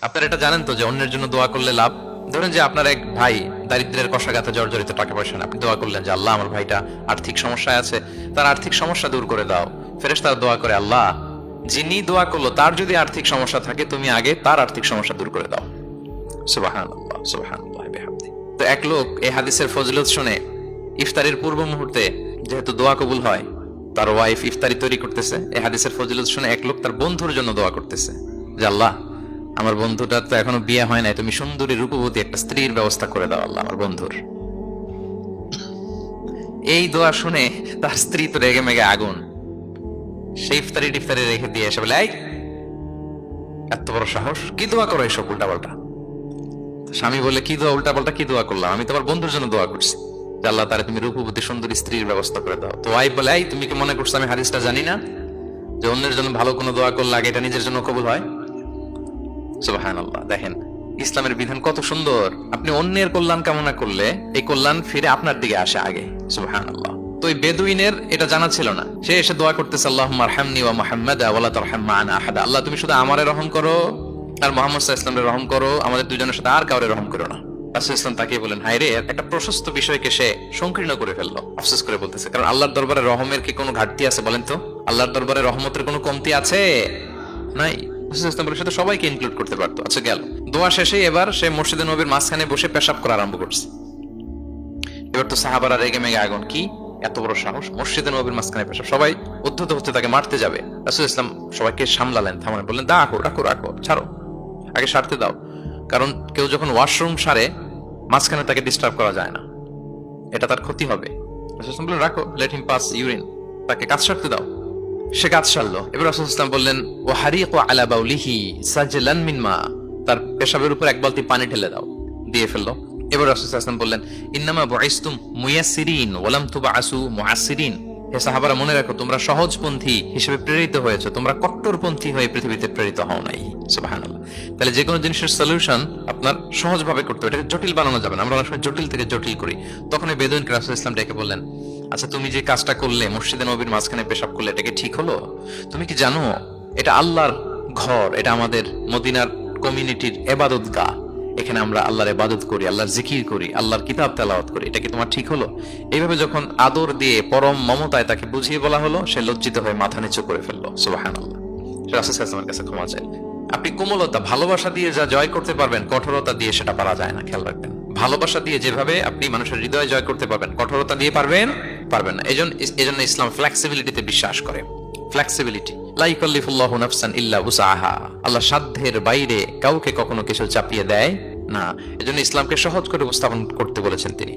আপনারা এটা জানেন তো যে অন্যের জন্য দোয়া করলে লাভ? ধরেন যে আপনার এক ভাই দারিদ্রের কষাঘাতে জর্জরিত, টাকা পয়সা না, আপনি দোয়া করলেন যে আল্লাহ আমার ভাইটা আর্থিক সমস্যায় আছে, তার আর্থিক সমস্যা দূর করে দাও। ফেরেশতারা দোয়া করে, আল্লাহ যিনি দোয়া করলো তার যদি আর্থিক সমস্যা থাকে তুমি আগে তার আর্থিক সমস্যা দূর করে দাও। সুবহানাল্লাহ সুবহানাল্লাহ বিহামদি। তো এক লোক এই হাদিসের ফজিলত শুনে ইফতারের পূর্ব মুহূর্তে, যেহেতু দোয়া কবুল হয়, তার ওয়াইফ ইফতারি তৈরি করতেছে, এই হাদিসের ফজিলত শুনে এক লোক তার বন্ধুর জন্য দোয়া করতেছে যে আল্লাহ আমার বন্ধুটার তো এখনো বিয়ে হয় নাই, তুমি সুন্দরী রূপবতী একটা স্ত্রীর ব্যবস্থা করে দাও আল্লাহ আমার বন্ধুর। এই দোয়া শুনে তার স্ত্রী তো রেগে মেগে আগুন, সেই ইফতারি টিফতারি রেখে দিয়ে এসে বলে, এই এত বড় সাহস, কি দোয়া করো এসব উল্টা পাল্টা? স্বামী বলে, কি দোয়া উল্টা পাল্টা, কি দোয়া করলাম? আমি তোমার বন্ধুর জন্য দোয়া করছি যে আল্লাহ তারে তুমি রূপবতী সুন্দরী স্ত্রীর ব্যবস্থা করে দাও। তো ওয়াইফ বলে, এই তুমি কি মনে করছো আমি হাদিসটা জানি না যে অন্যের জন্য ভালো কোনো দোয়া করলে আগে এটা নিজের জন্য কবুল হয়? সুবহানাল্লাহ। দেখেন ইসলামের বিধান কত সুন্দর। আপনি অন্যের কল্যাণ কামনা করলে এই কল্যাণ ফিরে আপনার দিকে আসে আগে। সুবহানাল্লাহ। তো এই বেদুইনের এটা জানা ছিল না, সে এসে দোয়া করতেছে, আল্লাহুম্মা আরহামনি ওয়া মুহাম্মাদা ওয়া লা তারহাম মা'আনা আহাদা। আল্লাহ তুমি শুধু আমারে রহম করো আর মুহাম্মদ সাল্লাল্লাহু আলাইহি ওয়াসাল্লামের রহম করো, আমাদের দুজনের সাথে আর কাউরে রহম করো না। রাসূল ইসলাম তাকে বলেন, হায় রে, একটা প্রশস্ত বিষয়কে সে সংকীর্ণ করে ফেললো। আফসোস করে বলতেছে, কারণ আল্লাহর দরবারে রহমের কি কোনো ঘাটতি আছে বলেন তো? আল্লাহর দরবারে রহমতের কোনো কমতি আছে? নাই। সাথে সবাইকে ইনক্লুড করতে পারতো। আচ্ছা গেল, দোয়া শেষে এবার সে মসজিদে নবীর মাঝখানে বসে পেশাব করা আরম্ভ করছে। এবার তো সাহাবারা রেগে মেগে আগুন, কি এত বড় সাহস, মসজিদে নবীর মাঝখানে পেশাব! সবাই উদ্ধত হচ্ছে, তাকে মারতে যাবে। রাসূল ইসলাম সবাইকে সামলালেন, থামালেন, বললেন, রাখো রাখো রাখো, ছাড়ো, আগে সারতে দাও। কারণ কেউ যখন ওয়াশরুম সারে মাঝখানে তাকে ডিস্টার্ব করা যায় না, এটা তার ক্ষতি হবে। রাসূল ইসলাম বললেন, রাখো, লেট হিম পাস ইউরিন, তাকে কাজ সারতে দাও। সে কাজ সারলো। এবার রাসূল ইসলাম বললেন, ও হারিকু আলা বাউলিহি সাজলান মিন মা, তার পেশাবের উপর এক বালতি পানি ঢেলে দাও, দিয়ে ফেললো। এবার রাসূল ইসলাম বললেন, ইন্নামা বুইসতুম মুয়াসসিরিন ওয়া লাম তুবআসু মুআসসিরিন। হে সাহাবারা, মনে রাখো তোমরা সহজপন্থী হিসেবে প্রেরিত হয়েছে, তোমরা কট্টরপন্থী হয়ে পৃথিবীতে প্রেরিত হও নাই। সুবহানাল্লাহ। তাহলে যে কোনো জিনিসের সলিউশন আপনার সহজভাবে করতে হবে, এটাকে জটিল বানানো যাবে না। আমরা অনেক সময় জটিল থেকে জটিল করি। তখন এই বেদুইনকে রাসূল ইসলাম ডেকে বললেন, আচ্ছা তুমি যে কাজটা করলে, মসজিদে নবীর মাঝখানে পেশাব করলে, এটা কি ঠিক হলো? তুমি কি জানো এটা আল্লাহর ঘর, এটা আমাদের মদিনার কমিউনিটির ইবাদতগাহ, এখানে আমরা আল্লাহর ইবাদত করি, আল্লাহর জিকির করি, আল্লাহর কিতাব তেলাওয়াত করি, এটা কি তোমার ঠিক হলো? এইভাবে যখন আদর দিয়ে পরম মমতায় তাকে বুঝিয়ে বলা হলো, সে লজ্জিত হয়ে মাথা নিচু করে ফেললো। সুবহানাল্লাহ। রাসূল সাল্লাল্লাহু আলাইহি ওয়াসাল্লামের কাছে ক্ষমা চাই। আপনি কোমলতা, ভালোবাসা দিয়ে যা জয় করতে পারবেন, কঠোরতা দিয়ে সেটা পারা যায় না, খেয়াল রাখবেন। ভালোবাসা দিয়ে যেভাবে আপনি মানুষের হৃদয় জয় করতে পারবেন, কঠোরতা দিয়ে পারবেন না। এজন্য ইসলাম ফ্লেক্সিবিলিটিতে বিশ্বাস করে। ফ্লেক্সিবিলিটি, লা ইউকাল্লিফুল্লাহু নাফসান ইল্লা উসআহা। আল্লাহ সাধ্যের বাইরে কাউকে কখনো কিছু চাপিয়ে দেয় না। এজন্য ইসলামকে সহজ করে উপস্থাপন করতে বলেছেন তিনি।